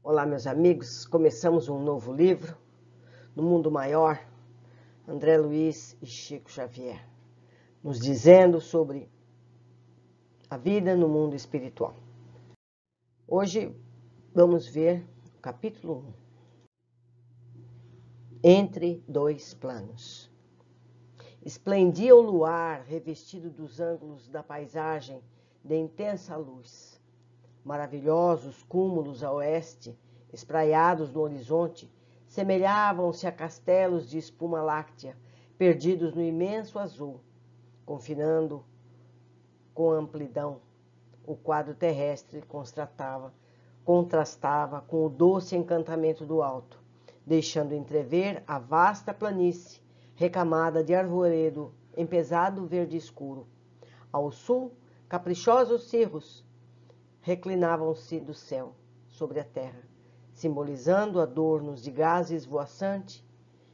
Olá, meus amigos. Começamos um novo livro, No Mundo Maior, André Luiz e Chico Xavier, nos dizendo sobre a vida no mundo espiritual. Hoje vamos ver o capítulo 1, Entre Dois Planos. Esplendia o luar revestido dos ângulos da paisagem de intensa luz. Maravilhosos cúmulos a oeste, espraiados no horizonte, semelhavam-se a castelos de espuma láctea, perdidos no imenso azul, confinando com amplidão. O quadro terrestre contrastava com o doce encantamento do alto, deixando entrever a vasta planície, recamada de arvoredo em pesado verde escuro. Ao sul, caprichosos cerros reclinavam-se do céu sobre a terra, simbolizando adornos de gás esvoaçante.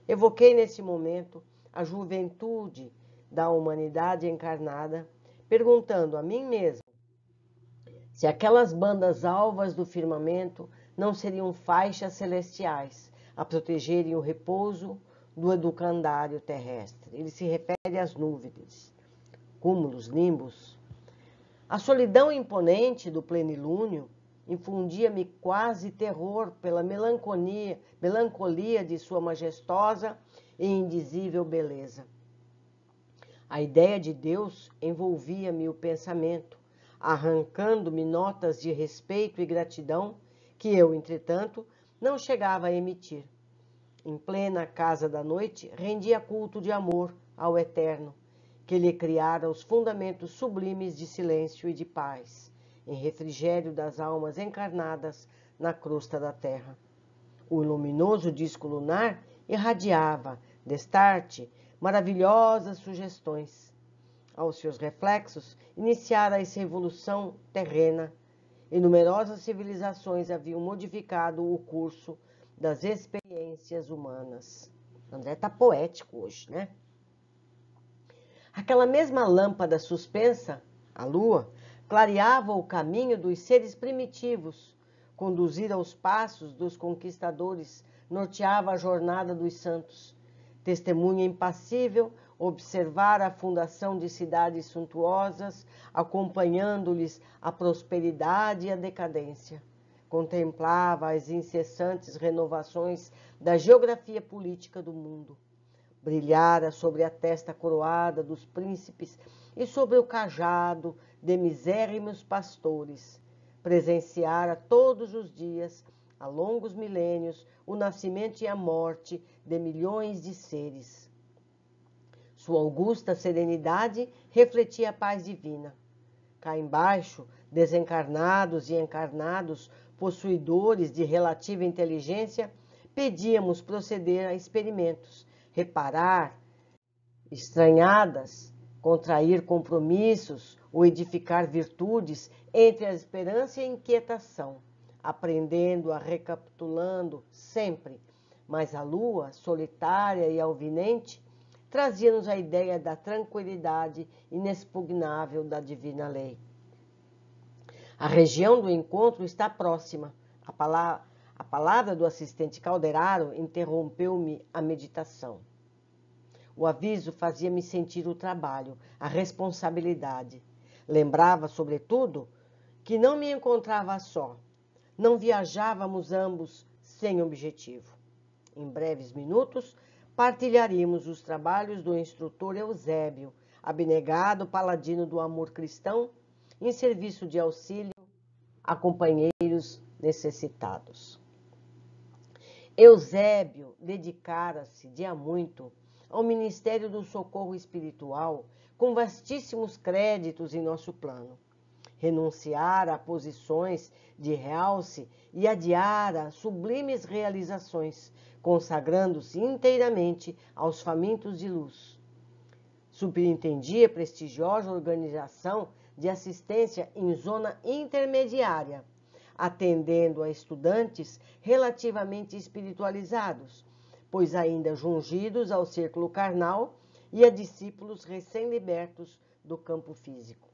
Evoquei nesse momento a juventude da humanidade encarnada, perguntando a mim mesmo se aquelas bandas alvas do firmamento não seriam faixas celestiais a protegerem o repouso do educandário terrestre. Ele se refere às nuvens, cúmulos, nimbos. A solidão imponente do plenilúnio infundia-me quase terror pela melancolia de sua majestosa e indizível beleza. A ideia de Deus envolvia-me o pensamento, arrancando-me notas de respeito e gratidão que eu, entretanto, não chegava a emitir. Em plena casa da noite, rendia culto de amor ao Eterno, que lhe criara os fundamentos sublimes de silêncio e de paz, em refrigério das almas encarnadas na crosta da terra. O luminoso disco lunar irradiava, destarte, maravilhosas sugestões. Aos seus reflexos, iniciara-se a revolução terrena, e numerosas civilizações haviam modificado o curso das experiências humanas. André está poético hoje, né? Aquela mesma lâmpada suspensa, a lua, clareava o caminho dos seres primitivos, conduzida aos passos dos conquistadores, norteava a jornada dos santos. Testemunha impassível, observara a fundação de cidades suntuosas, acompanhando-lhes a prosperidade e a decadência. Contemplava as incessantes renovações da geografia política do mundo. Brilhara sobre a testa coroada dos príncipes e sobre o cajado de misérrimos pastores. Presenciara todos os dias, há longos milênios, o nascimento e a morte de milhões de seres. Sua augusta serenidade refletia a paz divina. Cá embaixo, desencarnados e encarnados, possuidores de relativa inteligência, pedíamos proceder a experimentos, reparar estranhadas, contrair compromissos ou edificar virtudes entre a esperança e a inquietação, aprendendo, recapitulando sempre. Mas a lua, solitária e alvinente, trazia-nos a ideia da tranquilidade inexpugnável da divina lei. A região do encontro está próxima. A palavra do assistente Calderaro interrompeu-me a meditação. O aviso fazia-me sentir o trabalho, a responsabilidade. Lembrava, sobretudo, que não me encontrava só. Não viajávamos ambos sem objetivo. Em breves minutos, partilharíamos os trabalhos do instrutor Eusébio, abnegado paladino do amor cristão, em serviço de auxílio a companheiros necessitados. Eusébio dedicara-se de há muito ao Ministério do Socorro Espiritual, com vastíssimos créditos em nosso plano. Renunciara a posições de realce e adiara sublimes realizações, consagrando-se inteiramente aos famintos de luz. Superintendia prestigiosa organização de assistência em zona intermediária, atendendo a estudantes relativamente espiritualizados, pois ainda jungidos ao círculo carnal, e a discípulos recém-libertos do campo físico.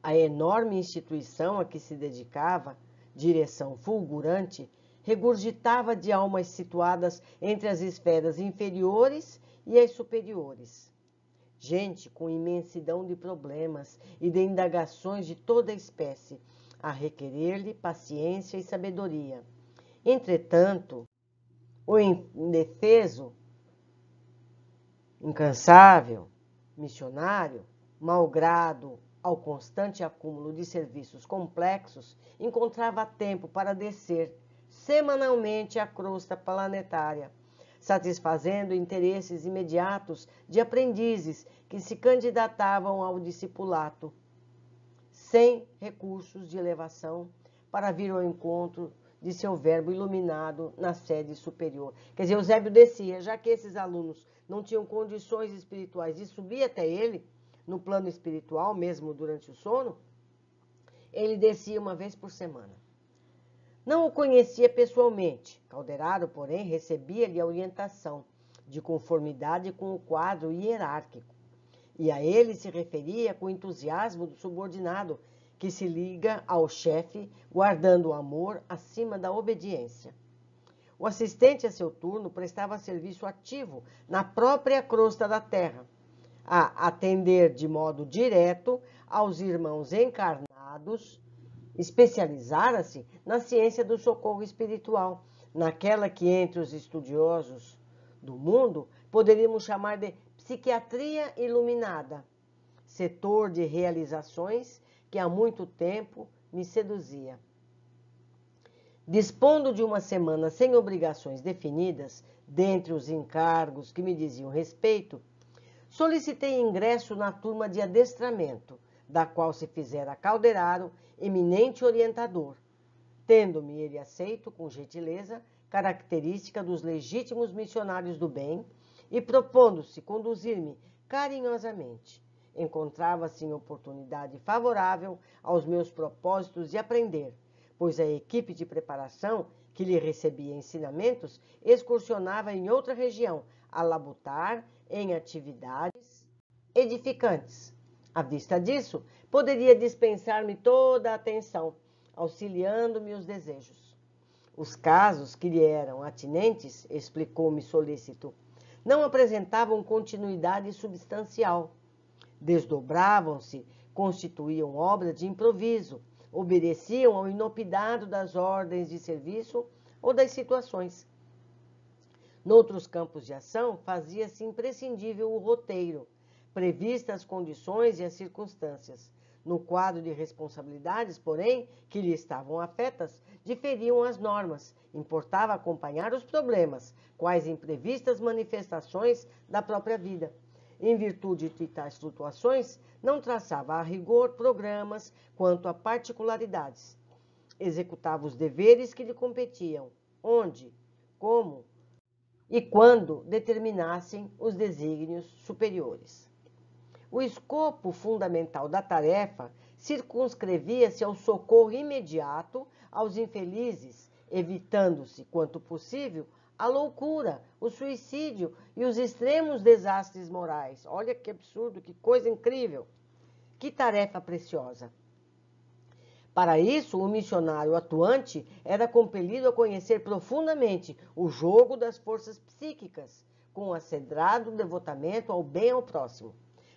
A enorme instituição a que se dedicava direção fulgurante, regurgitava de almas situadas entre as esferas inferiores e as superiores. Gente com imensidão de problemas e de indagações de toda espécie, a requerer-lhe paciência e sabedoria. Entretanto, o indefeso, incansável, missionário, malgrado ao constante acúmulo de serviços complexos, encontrava tempo para descer semanalmente a crosta planetária, satisfazendo interesses imediatos de aprendizes que se candidatavam ao discipulato, sem recursos de elevação para vir ao encontro de seu verbo iluminado na sede superior. Quer dizer, Eusébio descia, já que esses alunos não tinham condições espirituais de subir até ele, no plano espiritual, mesmo durante o sono, ele descia uma vez por semana. Não o conhecia pessoalmente. Calderaro, porém, recebia-lhe a orientação de conformidade com o quadro hierárquico, e a ele se referia com entusiasmo do subordinado, que se liga ao chefe, guardando o amor acima da obediência. O assistente, a seu turno, prestava serviço ativo na própria crosta da terra, a atender de modo direto aos irmãos encarnados, especializara-se na ciência do socorro espiritual, naquela que entre os estudiosos do mundo poderíamos chamar de psiquiatria iluminada, setor de realizações que há muito tempo me seduzia. Dispondo de uma semana sem obrigações definidas, dentre os encargos que me diziam respeito, solicitei ingresso na turma de adestramento, da qual se fizera Calderaro eminente orientador, tendo-me ele aceito com gentileza, característica dos legítimos missionários do bem, e propondo-se conduzir-me carinhosamente. Encontrava-se em oportunidade favorável aos meus propósitos de aprender, pois a equipe de preparação que lhe recebia ensinamentos excursionava em outra região, a labutar em atividades edificantes. À vista disso, poderia dispensar-me toda a atenção, auxiliando-me os desejos. Os casos que lhe eram atinentes, explicou-me solícito, não apresentavam continuidade substancial. Desdobravam-se, constituíam obra de improviso, obedeciam ao inopidado das ordens de serviço ou das situações. Noutros campos de ação, fazia-se imprescindível o roteiro, previstas as condições e as circunstâncias. No quadro de responsabilidades, porém, que lhe estavam afetas, diferiam as normas. Importava acompanhar os problemas, quais imprevistas manifestações da própria vida. Em virtude de tais flutuações, não traçava a rigor programas quanto a particularidades. Executava os deveres que lhe competiam, onde, como e quando determinassem os desígnios superiores. O escopo fundamental da tarefa circunscrevia-se ao socorro imediato aos infelizes, evitando-se, quanto possível, a loucura, o suicídio e os extremos desastres morais. Olha que absurdo, que coisa incrível! Que tarefa preciosa! Para isso, o missionário atuante era compelido a conhecer profundamente o jogo das forças psíquicas, com acedrado devotamento ao bem ao próximo.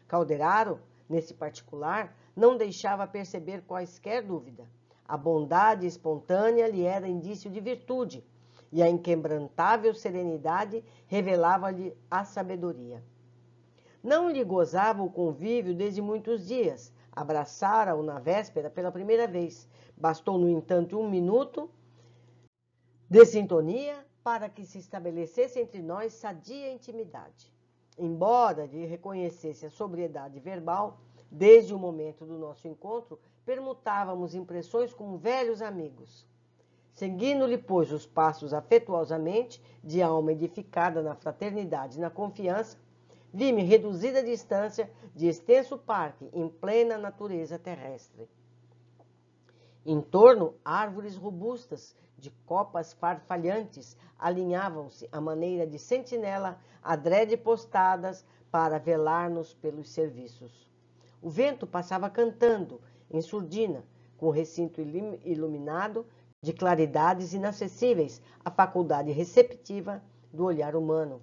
Calderaro, nesse particular, não deixava perceber quaisquer dúvida. A bondade espontânea lhe era indício de virtude, e a inquebrantável serenidade revelava-lhe a sabedoria. Não lhe gozava o convívio desde muitos dias. Abraçara-o na véspera pela primeira vez. Bastou, no entanto, 1 minuto de sintonia para que se estabelecesse entre nós sadia intimidade. Embora lhe reconhecesse a sobriedade verbal, desde o momento do nosso encontro, permutávamos impressões como velhos amigos. Seguindo-lhe, pois, os passos afetuosamente, de alma edificada na fraternidade e na confiança, vi-me reduzida a distância de extenso parque em plena natureza terrestre. Em torno, árvores robustas, de copas farfalhantes, alinhavam-se à maneira de sentinela adrede postadas para velar-nos pelos serviços. O vento passava cantando, em surdina, com o recinto iluminado, de claridades inacessíveis à faculdade receptiva do olhar humano.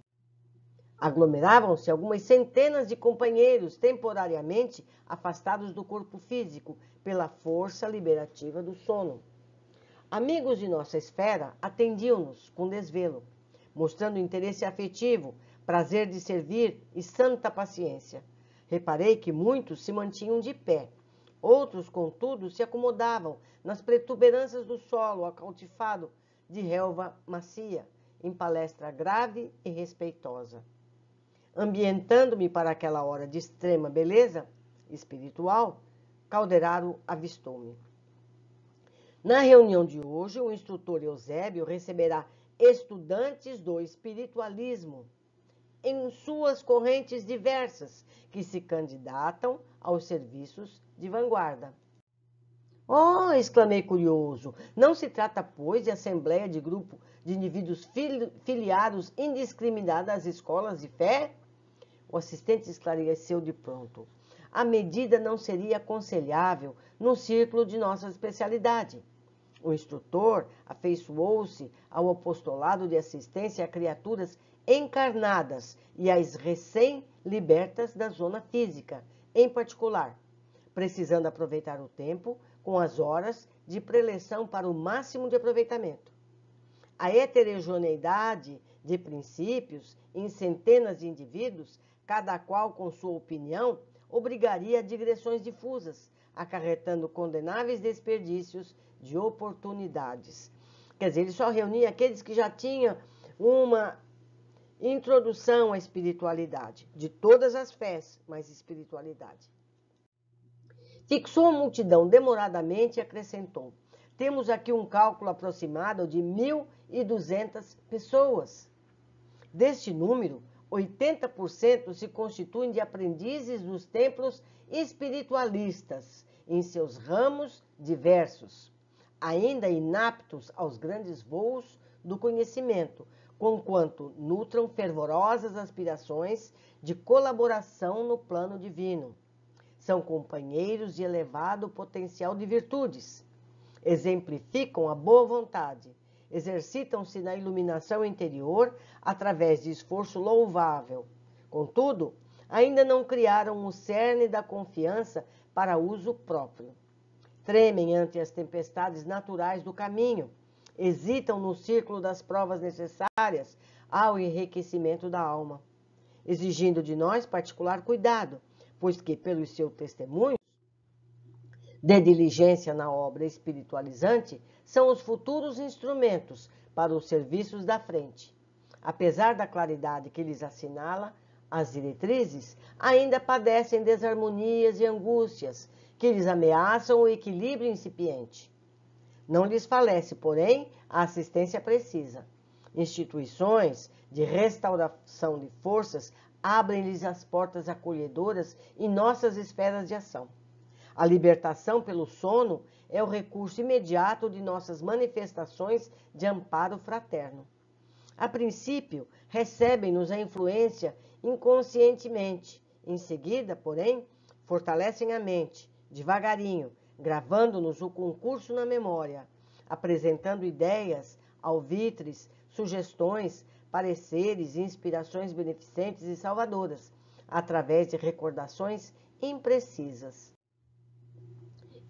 Aglomeravam-se algumas centenas de companheiros temporariamente afastados do corpo físico pela força liberativa do sono. Amigos de nossa esfera atendiam-nos com desvelo, mostrando interesse afetivo, prazer de servir e santa paciência. Reparei que muitos se mantinham de pé. Outros, contudo, se acomodavam nas protuberâncias do solo acautifado de relva macia, em palestra grave e respeitosa. Ambientando-me para aquela hora de extrema beleza espiritual, Calderaro avistou-me. Na reunião de hoje, o instrutor Eusébio receberá estudantes do espiritualismo em suas correntes diversas, que se candidatam aos serviços de vanguarda. Oh, exclamei curioso, não se trata, pois, de assembleia de grupo de indivíduos filiados indiscriminadamente às escolas de fé? O assistente esclareceu de pronto. A medida não seria aconselhável no círculo de nossa especialidade. O instrutor afeiçoou-se ao apostolado de assistência a criaturas encarnadas e às recém-libertas da zona física, em particular, precisando aproveitar o tempo com as horas de preleção para o máximo de aproveitamento. A heterogeneidade de princípios em centenas de indivíduos, cada qual com sua opinião, obrigaria a digressões difusas, acarretando condenáveis desperdícios de oportunidades. Quer dizer, ele só reunia aqueles que já tinham uma introdução à espiritualidade, de todas as fés, mas espiritualidade. Fixou a multidão demoradamente e acrescentou: temos aqui um cálculo aproximado de 1.200 pessoas. Deste número, 80% se constituem de aprendizes dos templos espiritualistas, em seus ramos diversos, ainda inaptos aos grandes voos do conhecimento, conquanto nutram fervorosas aspirações de colaboração no plano divino. São companheiros de elevado potencial de virtudes, exemplificam a boa vontade, exercitam-se na iluminação interior através de esforço louvável. Contudo, ainda não criaram o cerne da confiança para uso próprio. Tremem ante as tempestades naturais do caminho, hesitam no círculo das provas necessárias ao enriquecimento da alma, exigindo de nós particular cuidado, pois que, pelos seus testemunhos de diligência na obra espiritualizante, são os futuros instrumentos para os serviços da frente. Apesar da claridade que lhes assinala as diretrizes, ainda padecem desarmonias e angústias que lhes ameaçam o equilíbrio incipiente. Não lhes falece, porém, a assistência precisa. Instituições de restauração de forças abrem-lhes as portas acolhedoras em nossas esferas de ação. A libertação pelo sono é o recurso imediato de nossas manifestações de amparo fraterno. A princípio, recebem-nos a influência inconscientemente. Em seguida, porém, fortalecem a mente, devagarinho, gravando-nos o concurso na memória, apresentando ideias, alvitres, sugestões, pareceres e inspirações beneficentes e salvadoras, através de recordações imprecisas.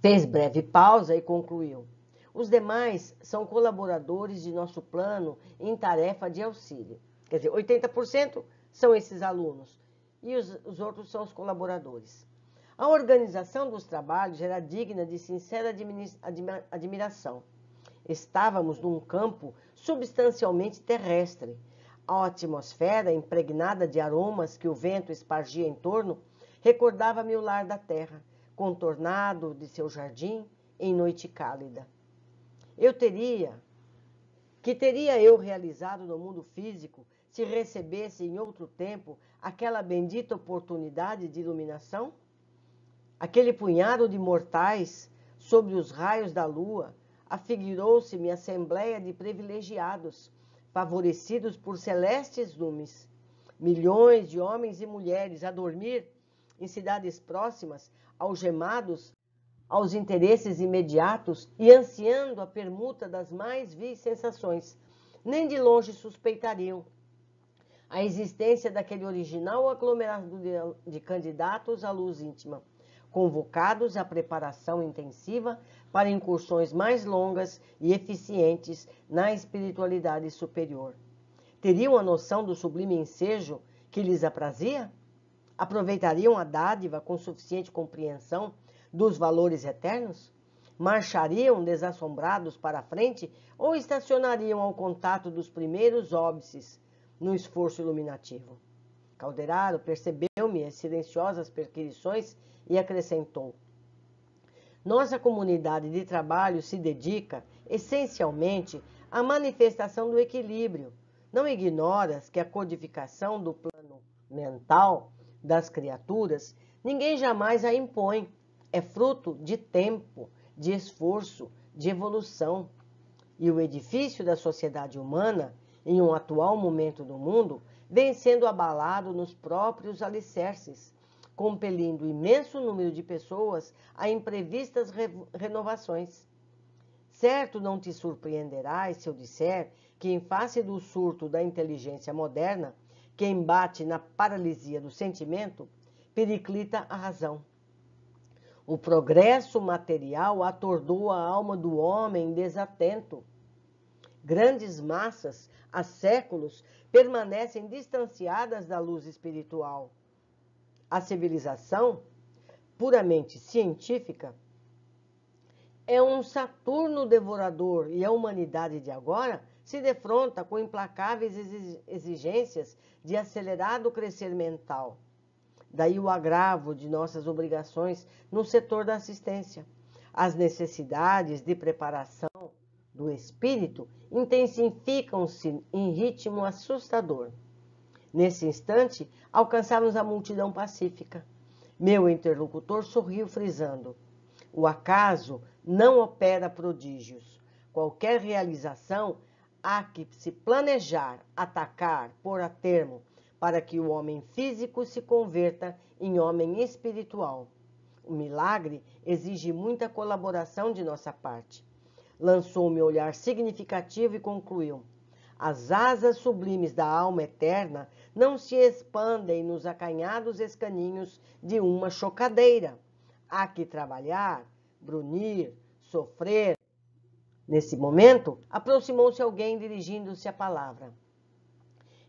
Fez breve pausa e concluiu: os demais são colaboradores de nosso plano em tarefa de auxílio. Quer dizer, 80% são esses alunos e os outros são os colaboradores. A organização dos trabalhos era digna de sincera admiração. Estávamos num campo substancialmente terrestre. A atmosfera, impregnada de aromas que o vento espargia em torno, recordava-me o lar da terra, contornado de seu jardim em noite cálida. Que teria eu realizado no mundo físico se recebesse em outro tempo aquela bendita oportunidade de iluminação? Aquele punhado de mortais, sob os raios da lua, afigurou-se-me assembleia de privilegiados, favorecidos por celestes lumes. Milhões de homens e mulheres a dormir em cidades próximas, algemados aos interesses imediatos e ansiando a permuta das mais vis sensações, nem de longe suspeitariam a existência daquele original aglomerado de candidatos à luz íntima, convocados à preparação intensiva para incursões mais longas e eficientes na espiritualidade superior. Teriam a noção do sublime ensejo que lhes aprazia? Aproveitariam a dádiva com suficiente compreensão dos valores eternos? Marchariam desassombrados para a frente ou estacionariam ao contato dos primeiros óbices no esforço iluminativo? Calderaro percebeu-me as silenciosas perquisições e acrescentou: nossa comunidade de trabalho se dedica, essencialmente, à manifestação do equilíbrio. Não ignoras que a codificação do plano mental das criaturas, ninguém jamais a impõe. É fruto de tempo, de esforço, de evolução. E o edifício da sociedade humana, em um atual momento do mundo, vem sendo abalado nos próprios alicerces, compelindo imenso número de pessoas a imprevistas renovações. Certo não te surpreenderás se eu disser que, em face do surto da inteligência moderna, que embate na paralisia do sentimento, periclita a razão. O progresso material atordou a alma do homem desatento. Grandes massas, há séculos, permanecem distanciadas da luz espiritual. A civilização, puramente científica, é um Saturno devorador e a humanidade de agora se defronta com implacáveis exigências de acelerado crescer mental. Daí o agravo de nossas obrigações no setor da assistência. As necessidades de preparação do espírito intensificam-se em ritmo assustador. Nesse instante, alcançamos a multidão pacífica. Meu interlocutor sorriu, frisando: o acaso não opera prodígios. Qualquer realização há que se planejar, atacar, pôr a termo, para que o homem físico se converta em homem espiritual. O milagre exige muita colaboração de nossa parte. Lançou-me um olhar significativo e concluiu: as asas sublimes da alma eterna não se expandem nos acanhados escaninhos de uma chocadeira. Há que trabalhar, brunir, sofrer. Nesse momento, aproximou-se alguém dirigindo-se a palavra.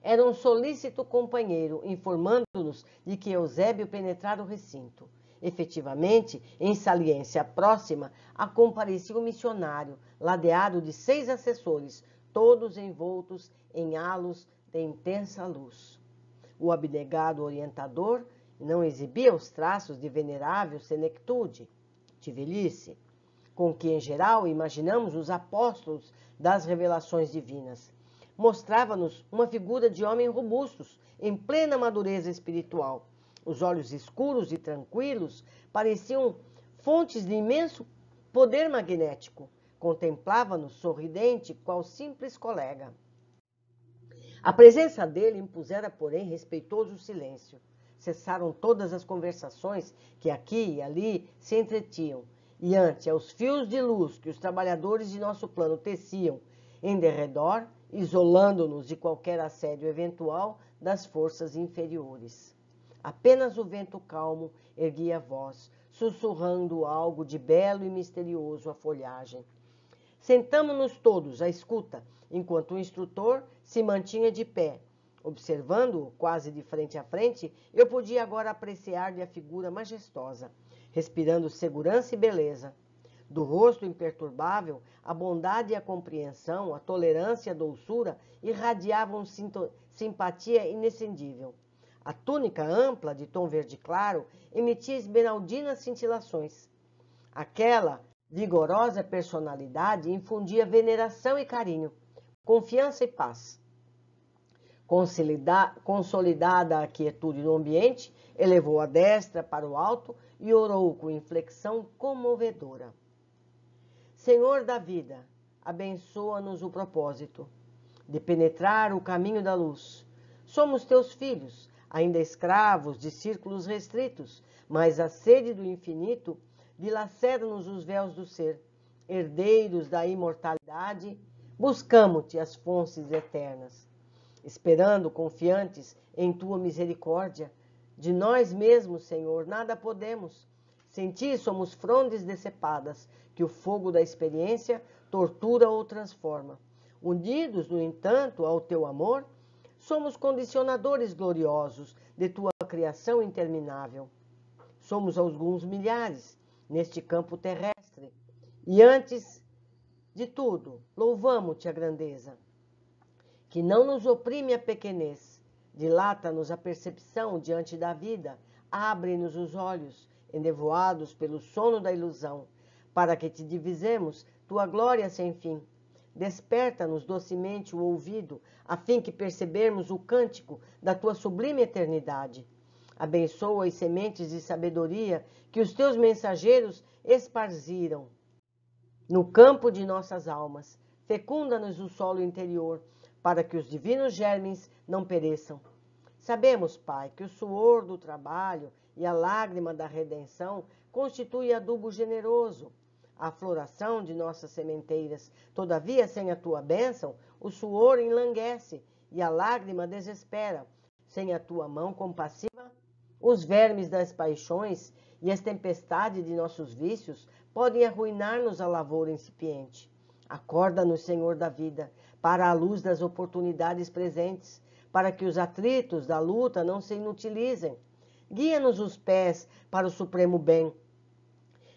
Era um solícito companheiro, informando-nos de que Eusébio penetrara o recinto. Efetivamente, em saliência próxima, comparecia um missionário, ladeado de 6 assessores, todos envoltos em halos de intensa luz. O abnegado orientador não exibia os traços de venerável senectude, de velhice, com que, em geral, imaginamos os apóstolos das revelações divinas. Mostrava-nos uma figura de homem robustos, em plena madureza espiritual. Os olhos escuros e tranquilos pareciam fontes de imenso poder magnético. Contemplava-nos sorridente, qual simples colega. A presença dele impusera, porém, respeitoso silêncio. Cessaram todas as conversações que aqui e ali se entretinham, e ante aos fios de luz que os trabalhadores de nosso plano teciam em derredor, isolando-nos de qualquer assédio eventual das forças inferiores. Apenas o vento calmo erguia a voz, sussurrando algo de belo e misterioso à folhagem. Sentamo-nos todos à escuta, enquanto o instrutor se mantinha de pé. Observando-o quase de frente a frente, eu podia agora apreciar-lhe a figura majestosa, respirando segurança e beleza. Do rosto imperturbável, a bondade e a compreensão, a tolerância e a doçura irradiavam simpatia inescindível. A túnica ampla, de tom verde claro, emitia esmeraldinas cintilações. Aquela vigorosa personalidade infundia veneração e carinho, confiança e paz. Consolidada a quietude do ambiente, elevou a destra para o alto e orou com inflexão comovedora. Senhor da vida, abençoa-nos o propósito de penetrar o caminho da luz. Somos teus filhos, ainda escravos de círculos restritos, mas a sede do infinito dilacera-nos os véus do ser. Herdeiros da imortalidade, buscamo-te as fontes eternas. Esperando, confiantes em tua misericórdia, de nós mesmos, Senhor, nada podemos. Sem ti somos frondes decepadas, que o fogo da experiência tortura ou transforma. Unidos, no entanto, ao teu amor, somos condicionadores gloriosos de tua criação interminável. Somos alguns milhares neste campo terrestre. E antes de tudo, louvamo-te a grandeza, que não nos oprime a pequenez, dilata-nos a percepção diante da vida, abre-nos os olhos, ennevoados pelo sono da ilusão, para que te divisemos tua glória sem fim. Desperta-nos docemente o ouvido, a fim que percebermos o cântico da tua sublime eternidade. Abençoa as sementes de sabedoria que os teus mensageiros esparziram no campo de nossas almas. Fecunda-nos o solo interior, para que os divinos germes não pereçam. Sabemos, Pai, que o suor do trabalho e a lágrima da redenção constitui adubo generoso, a floração de nossas sementeiras. Todavia, sem a tua bênção, o suor enlanguece e a lágrima desespera. Sem a tua mão compassiva, os vermes das paixões e as tempestades de nossos vícios podem arruinar-nos a lavoura incipiente. Acorda-nos, Senhor da vida, para a luz das oportunidades presentes, para que os atritos da luta não se inutilizem. Guia-nos os pés para o supremo bem.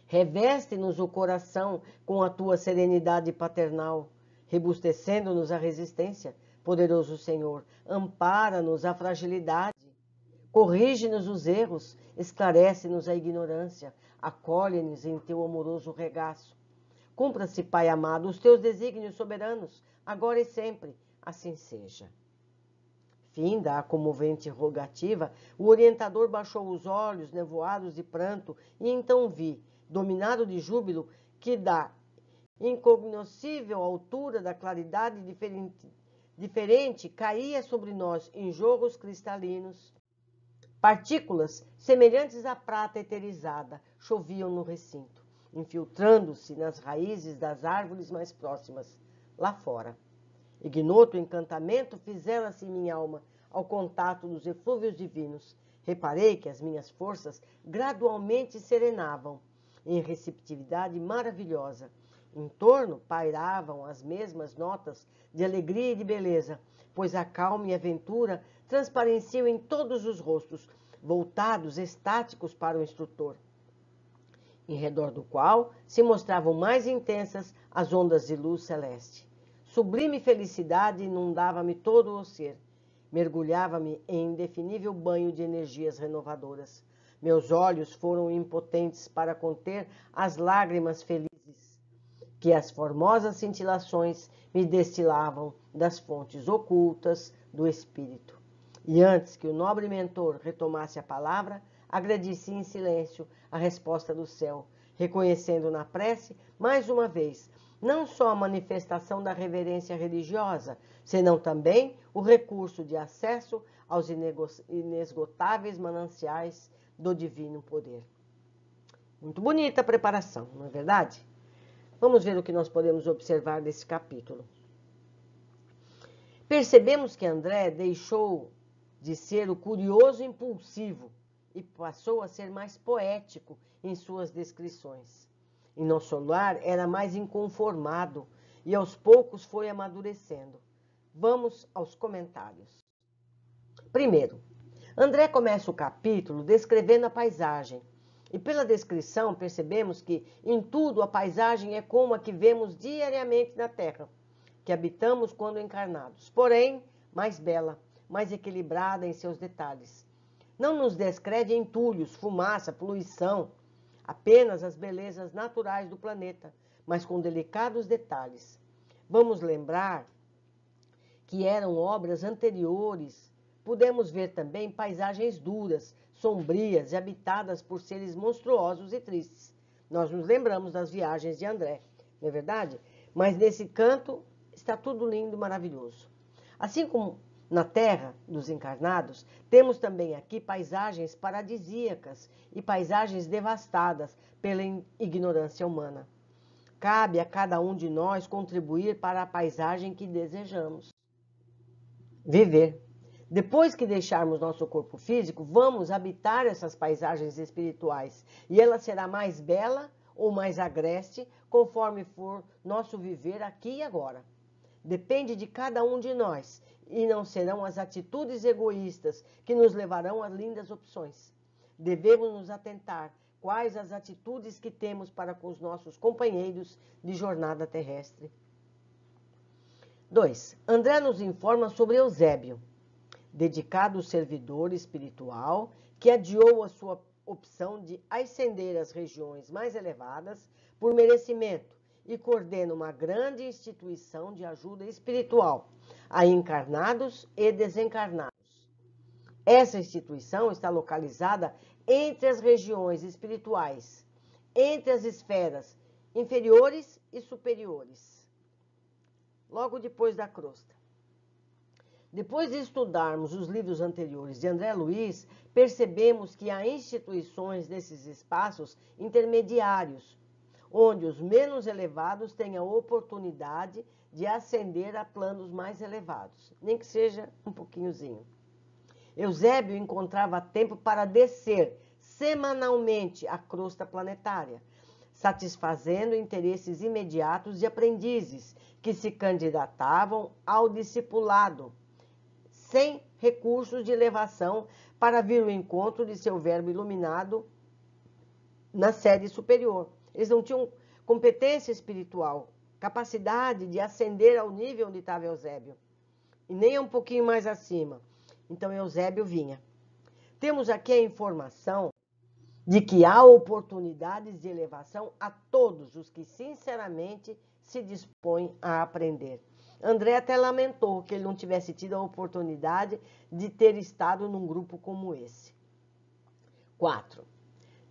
Reveste-nos o coração com a tua serenidade paternal, rebustecendo-nos a resistência. Poderoso Senhor, ampara-nos a fragilidade. Corrige-nos os erros, esclarece-nos a ignorância, acolhe-nos em teu amoroso regaço. Cumpra-se, Pai amado, os teus desígnios soberanos, agora e sempre, assim seja. Finda a comovente rogativa, o orientador baixou os olhos, nevoados de pranto, e então vi, dominado de júbilo, que da incognoscível altura da claridade diferente caía sobre nós em jorros cristalinos. Partículas semelhantes à prata eterizada choviam no recinto, infiltrando-se nas raízes das árvores mais próximas, lá fora. Ignoto encantamento fizera-se em minha alma ao contato dos eflúvios divinos. Reparei que as minhas forças gradualmente serenavam, em receptividade maravilhosa. Em torno pairavam as mesmas notas de alegria e de beleza, pois a calma e a ventura transpareciam em todos os rostos, voltados estáticos para o instrutor, em redor do qual se mostravam mais intensas as ondas de luz celeste. Sublime felicidade inundava-me todo o ser, mergulhava-me em indefinível banho de energias renovadoras. Meus olhos foram impotentes para conter as lágrimas felizes que as formosas cintilações me destilavam das fontes ocultas do espírito. E antes que o nobre mentor retomasse a palavra, agradeci em silêncio a resposta do céu, reconhecendo na prece, mais uma vez, não só a manifestação da reverência religiosa, senão também o recurso de acesso aos inesgotáveis mananciais do divino poder. Muito bonita a preparação, não é verdade? Vamos ver o que nós podemos observar desse capítulo. Percebemos que André deixou de ser o curioso impulsivo e passou a ser mais poético em suas descrições. Em nosso lar era mais inconformado e aos poucos foi amadurecendo. Vamos aos comentários. Primeiro, André começa o capítulo descrevendo a paisagem. E pela descrição percebemos que em tudo a paisagem é como a que vemos diariamente na Terra, que habitamos quando encarnados, porém mais bela, mais equilibrada em seus detalhes. Não nos descreve entulhos, fumaça, poluição, apenas as belezas naturais do planeta, mas com delicados detalhes. Vamos lembrar que eram obras anteriores. Pudemos ver também paisagens duras, sombrias e habitadas por seres monstruosos e tristes. Nós nos lembramos das viagens de André, não é verdade? Mas nesse canto está tudo lindo e maravilhoso. Assim como Na terra dos encarnados, temos também aqui paisagens paradisíacas e paisagens devastadas pela ignorância humana. Cabe a cada um de nós contribuir para a paisagem que desejamos viver. Depois que deixarmos nosso corpo físico, vamos habitar essas paisagens espirituais e ela será mais bela ou mais agreste conforme for nosso viver aqui e agora. Depende de cada um de nós e não serão as atitudes egoístas que nos levarão a lindas opções. Devemos nos atentar quais as atitudes que temos para com os nossos companheiros de jornada terrestre. 2. André nos informa sobre Eusébio, dedicado servidor espiritual que adiou a sua opção de ascender às regiões mais elevadas por merecimento e coordena uma grande instituição de ajuda espiritual a encarnados e desencarnados. Essa instituição está localizada entre as regiões espirituais, entre as esferas inferiores e superiores, logo depois da crosta. Depois de estudarmos os livros anteriores de André Luiz, percebemos que há instituições desses espaços intermediários, onde os menos elevados têm a oportunidade de ascender a planos mais elevados, nem que seja um pouquinhozinho. Eusébio encontrava tempo para descer semanalmente a crosta planetária, satisfazendo interesses imediatos de aprendizes que se candidatavam ao discipulado, sem recursos de elevação para vir ao encontro de seu verbo iluminado na sede superior. Eles não tinham competência espiritual, capacidade de ascender ao nível onde estava Eusébio, e nem um pouquinho mais acima. Então Eusébio vinha. Temos aqui a informação de que há oportunidades de elevação a todos os que sinceramente se dispõem a aprender. André até lamentou que ele não tivesse tido a oportunidade de ter estado num grupo como esse. 4.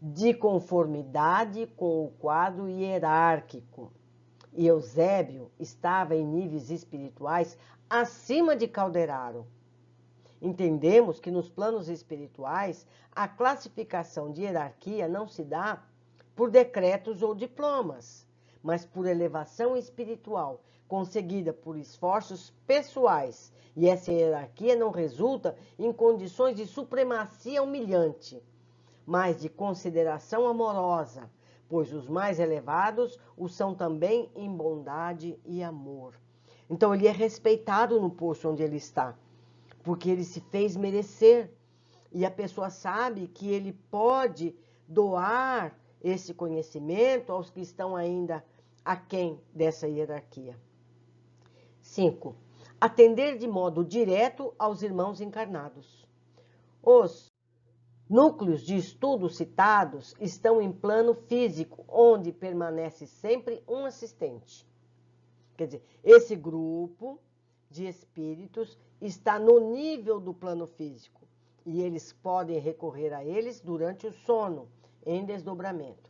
De conformidade com o quadro hierárquico. E Eusébio estava em níveis espirituais acima de Calderaro. Entendemos que nos planos espirituais a classificação de hierarquia não se dá por decretos ou diplomas, mas por elevação espiritual conseguida por esforços pessoais, e essa hierarquia não resulta em condições de supremacia humilhante, mas de consideração amorosa, pois os mais elevados o são também em bondade e amor. Então ele é respeitado no posto onde ele está, porque ele se fez merecer, e a pessoa sabe que ele pode doar esse conhecimento aos que estão ainda aquém dessa hierarquia. 5. Atender de modo direto aos irmãos encarnados. Os núcleos de estudo citados estão em plano físico, onde permanece sempre um assistente. Quer dizer, esse grupo de espíritos está no nível do plano físico e eles podem recorrer a eles durante o sono, em desdobramento.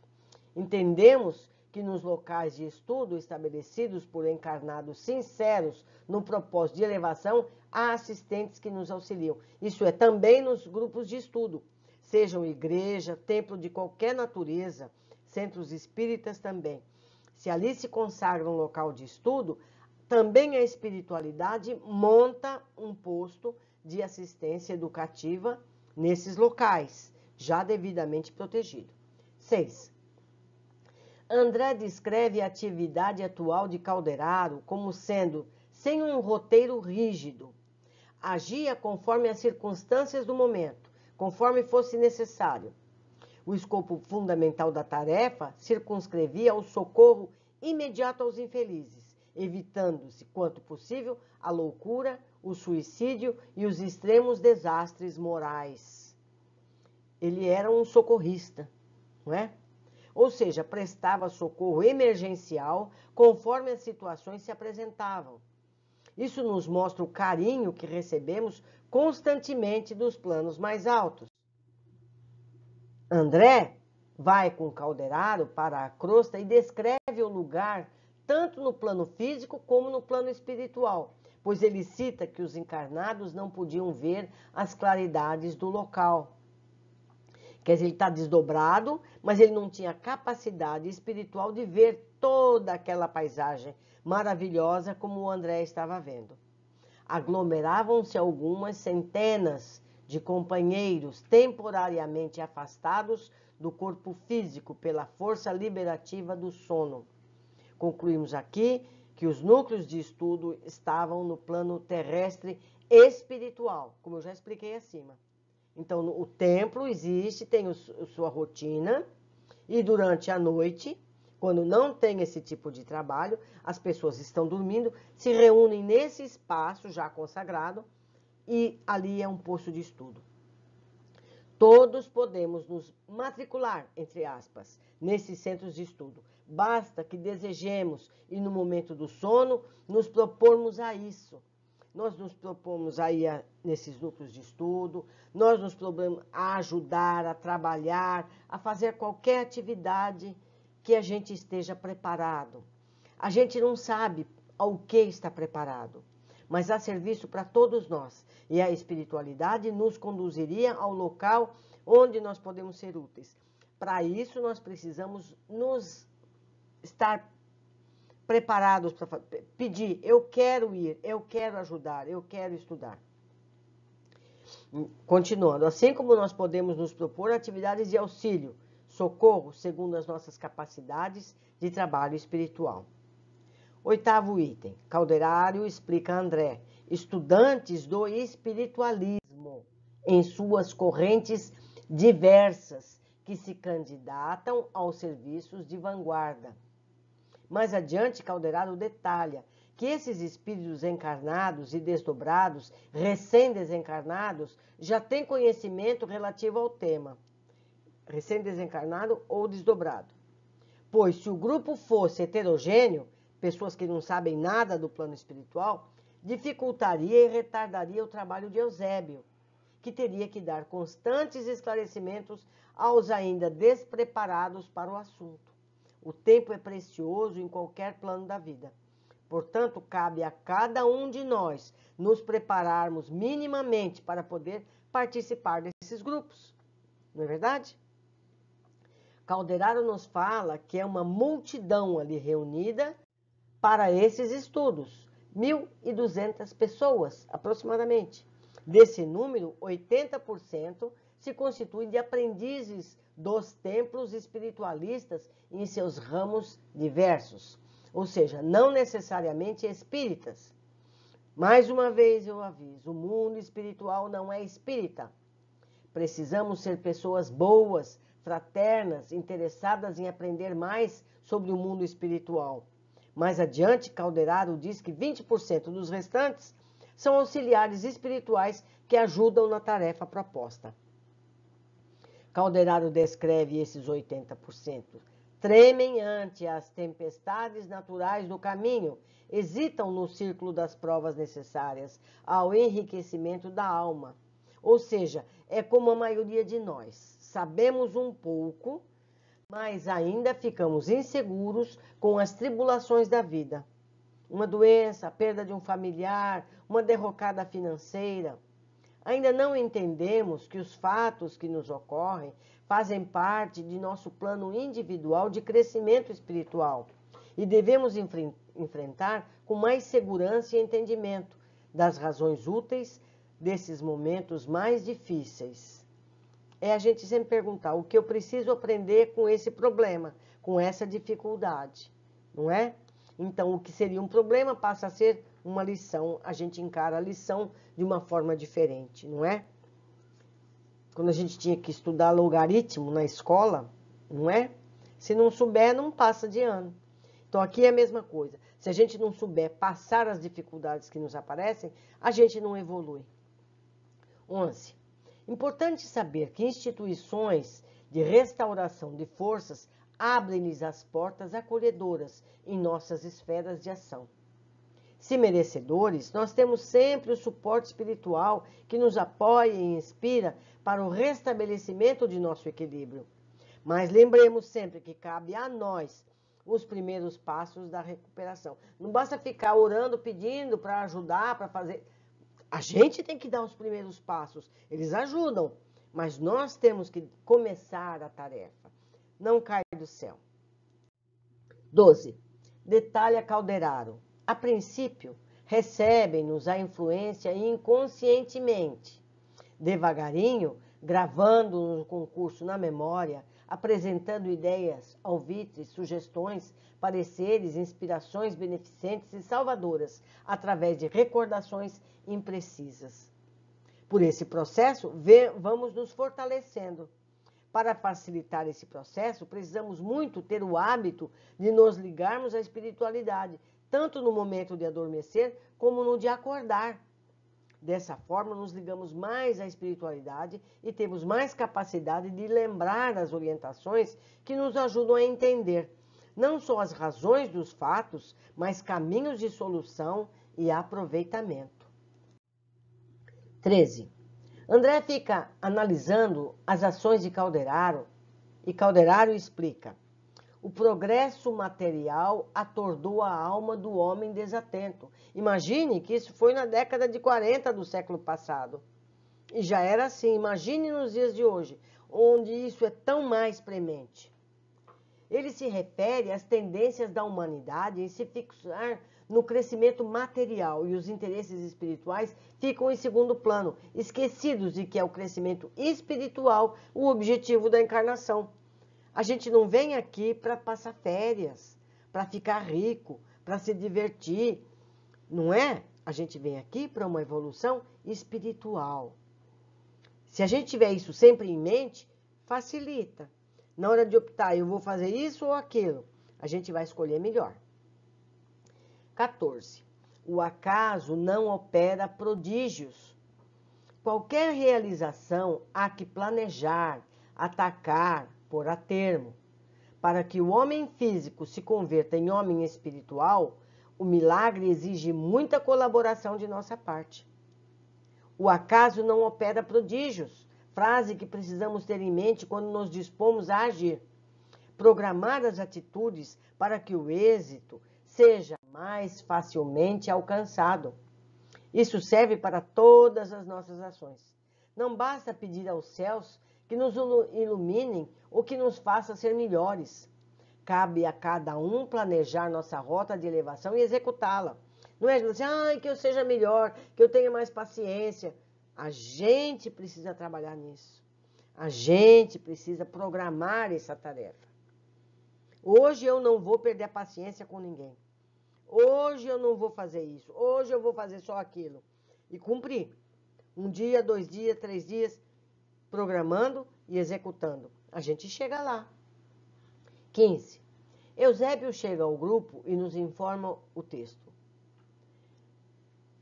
Entendemos que nos locais de estudo estabelecidos por encarnados sinceros no propósito de elevação, há assistentes que nos auxiliam. Isso é, também nos grupos de estudo, sejam igreja, templo de qualquer natureza, centros espíritas também. Se ali se consagra um local de estudo, também a espiritualidade monta um posto de assistência educativa nesses locais, já devidamente protegido. 6. André descreve a atividade atual de Calderaro como sendo sem um roteiro rígido. Agia conforme as circunstâncias do momento, conforme fosse necessário. O escopo fundamental da tarefa circunscrevia o socorro imediato aos infelizes, evitando-se, quanto possível, a loucura, o suicídio e os extremos desastres morais. Ele era um socorrista, não é? Ou seja, prestava socorro emergencial conforme as situações se apresentavam. Isso nos mostra o carinho que recebemos constantemente dos planos mais altos. André vai com Calderaro para a crosta e descreve o lugar tanto no plano físico como no plano espiritual, pois ele cita que os encarnados não podiam ver as claridades do local. Quer dizer, ele está desdobrado, mas ele não tinha capacidade espiritual de ver toda aquela paisagem maravilhosa como o André estava vendo. Aglomeravam-se algumas centenas de companheiros temporariamente afastados do corpo físico pela força liberativa do sono. Concluímos aqui que os núcleos de estudo estavam no plano terrestre espiritual, como eu já expliquei acima. Então, o templo existe, tem sua rotina, e durante a noite, quando não tem esse tipo de trabalho, as pessoas estão dormindo, se reúnem nesse espaço já consagrado, e ali é um posto de estudo. Todos podemos nos matricular, entre aspas, nesses centros de estudo. Basta que desejemos e no momento do sono nos propormos a isso. Nós nos propomos aí nesses núcleos de estudo, nós nos propomos a ajudar, a trabalhar, a fazer qualquer atividade que a gente esteja preparado. A gente não sabe ao que está preparado, mas há serviço para todos nós. E a espiritualidade nos conduziria ao local onde nós podemos ser úteis. Para isso, nós precisamos nos estar preparados para pedir, eu quero ir, eu quero ajudar, eu quero estudar. Continuando, assim como nós podemos nos propor atividades de auxílio, socorro, segundo as nossas capacidades de trabalho espiritual. 8º item, Calderário explica a André, estudantes do espiritualismo, em suas correntes diversas, que se candidatam aos serviços de vanguarda. Mais adiante, Calderaro detalha que esses espíritos encarnados e desdobrados, recém-desencarnados, já têm conhecimento relativo ao tema. Recém-desencarnado ou desdobrado. Pois se o grupo fosse heterogêneo, pessoas que não sabem nada do plano espiritual, dificultaria e retardaria o trabalho de Eusébio, que teria que dar constantes esclarecimentos aos ainda despreparados para o assunto. O tempo é precioso em qualquer plano da vida. Portanto, cabe a cada um de nós nos prepararmos minimamente para poder participar desses grupos. Não é verdade? Calderaro nos fala que é uma multidão ali reunida para esses estudos. 1.200 pessoas, aproximadamente. Desse número, 80% se constituem de aprendizes dos templos espiritualistas em seus ramos diversos, ou seja, não necessariamente espíritas. Mais uma vez eu aviso, o mundo espiritual não é espírita. Precisamos ser pessoas boas, fraternas, interessadas em aprender mais sobre o mundo espiritual. Mais adiante, Calderaro diz que 20% dos restantes são auxiliares espirituais que ajudam na tarefa proposta. Calderaro descreve esses 80%. Tremem ante as tempestades naturais do caminho, hesitam no círculo das provas necessárias ao enriquecimento da alma. Ou seja, é como a maioria de nós. Sabemos um pouco, mas ainda ficamos inseguros com as tribulações da vida. Uma doença, a perda de um familiar, uma derrocada financeira. Ainda não entendemos que os fatos que nos ocorrem fazem parte de nosso plano individual de crescimento espiritual e devemos enfrentar com mais segurança e entendimento das razões úteis desses momentos mais difíceis. É a gente sempre perguntar o que eu preciso aprender com esse problema, com essa dificuldade, não é? Então, o que seria um problema passa a ser uma lição, a gente encara a lição de uma forma diferente, não é? Quando a gente tinha que estudar logaritmo na escola, não é? Se não souber, não passa de ano. Então, aqui é a mesma coisa. Se a gente não souber passar as dificuldades que nos aparecem, a gente não evolui. 11. Importante saber que instituições de restauração de forças abrem-lhes as portas acolhedoras em nossas esferas de ação. Se merecedores, nós temos sempre o suporte espiritual que nos apoia e inspira para o restabelecimento de nosso equilíbrio. Mas lembremos sempre que cabe a nós os primeiros passos da recuperação. Não basta ficar orando, pedindo para ajudar, para fazer. A gente tem que dar os primeiros passos. Eles ajudam, mas nós temos que começar a tarefa. Não cai do céu. 12. Detalha Calderaro. A princípio, recebem-nos a influência inconscientemente. Devagarinho, gravando no concurso na memória, apresentando ideias, alvitres, sugestões, pareceres, inspirações beneficentes e salvadoras, através de recordações imprecisas. Por esse processo, vamos nos fortalecendo. Para facilitar esse processo, precisamos muito ter o hábito de nos ligarmos à espiritualidade, tanto no momento de adormecer como no de acordar. Dessa forma, nos ligamos mais à espiritualidade e temos mais capacidade de lembrar as orientações que nos ajudam a entender não só as razões dos fatos, mas caminhos de solução e aproveitamento. 13. André fica analisando as ações de Calderaro e Calderaro explica: o progresso material atordou a alma do homem desatento. Imagine que isso foi na década de 40 do século passado. E já era assim. Imagine nos dias de hoje, onde isso é tão mais premente. Ele se refere às tendências da humanidade em se fixar no crescimento material e os interesses espirituais ficam em segundo plano, esquecidos de que é o crescimento espiritual o objetivo da encarnação. A gente não vem aqui para passar férias, para ficar rico, para se divertir, não é? A gente vem aqui para uma evolução espiritual. Se a gente tiver isso sempre em mente, facilita. Na hora de optar, eu vou fazer isso ou aquilo, a gente vai escolher melhor. 14. O acaso não opera prodígios. Qualquer realização há que planejar, atacar, pôr a termo. Para que o homem físico se converta em homem espiritual, o milagre exige muita colaboração de nossa parte. O acaso não opera prodígios, frase que precisamos ter em mente quando nos dispomos a agir. Programar as atitudes para que o êxito seja mais facilmente alcançado. Isso serve para todas as nossas ações. Não basta pedir aos céus que nos iluminem ou que nos façam ser melhores. Cabe a cada um planejar nossa rota de elevação e executá-la. Não é assim, que eu seja melhor, que eu tenha mais paciência. A gente precisa trabalhar nisso. A gente precisa programar essa tarefa. Hoje eu não vou perder a paciência com ninguém. Hoje eu não vou fazer isso. Hoje eu vou fazer só aquilo. E cumprir. 1 dia, 2 dias, 3 dias, programando e executando. A gente chega lá. 15. Eusébio chega ao grupo e nos informa o texto.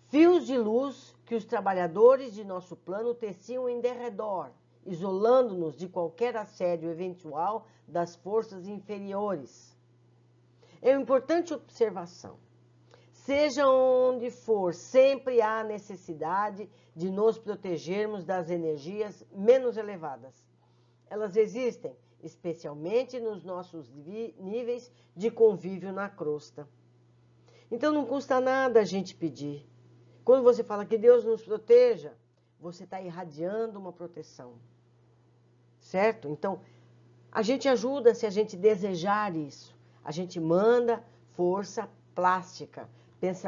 Fios de luz que os trabalhadores de nosso plano teciam em derredor, isolando-nos de qualquer assédio eventual das forças inferiores. É uma importante observação. Seja onde for, sempre há necessidade de nos protegermos das energias menos elevadas. Elas existem, especialmente nos nossos níveis de convívio na crosta. Então não custa nada a gente pedir. Quando você fala que Deus nos proteja, você está irradiando uma proteção. Certo? Então, a gente ajuda se a gente desejar isso. A gente manda força plástica.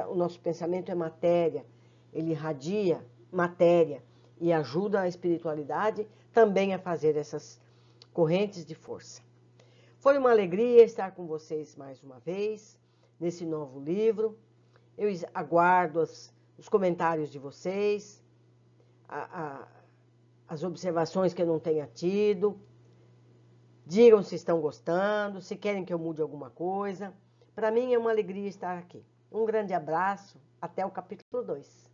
O nosso pensamento é matéria. Ele irradia matéria e ajuda a espiritualidade também a fazer essas correntes de força. Foi uma alegria estar com vocês mais uma vez nesse novo livro. Eu aguardo os comentários de vocês, as observações que eu não tenha tido. Digam se estão gostando, se querem que eu mude alguma coisa. Para mim é uma alegria estar aqui. Um grande abraço, até o capítulo 2.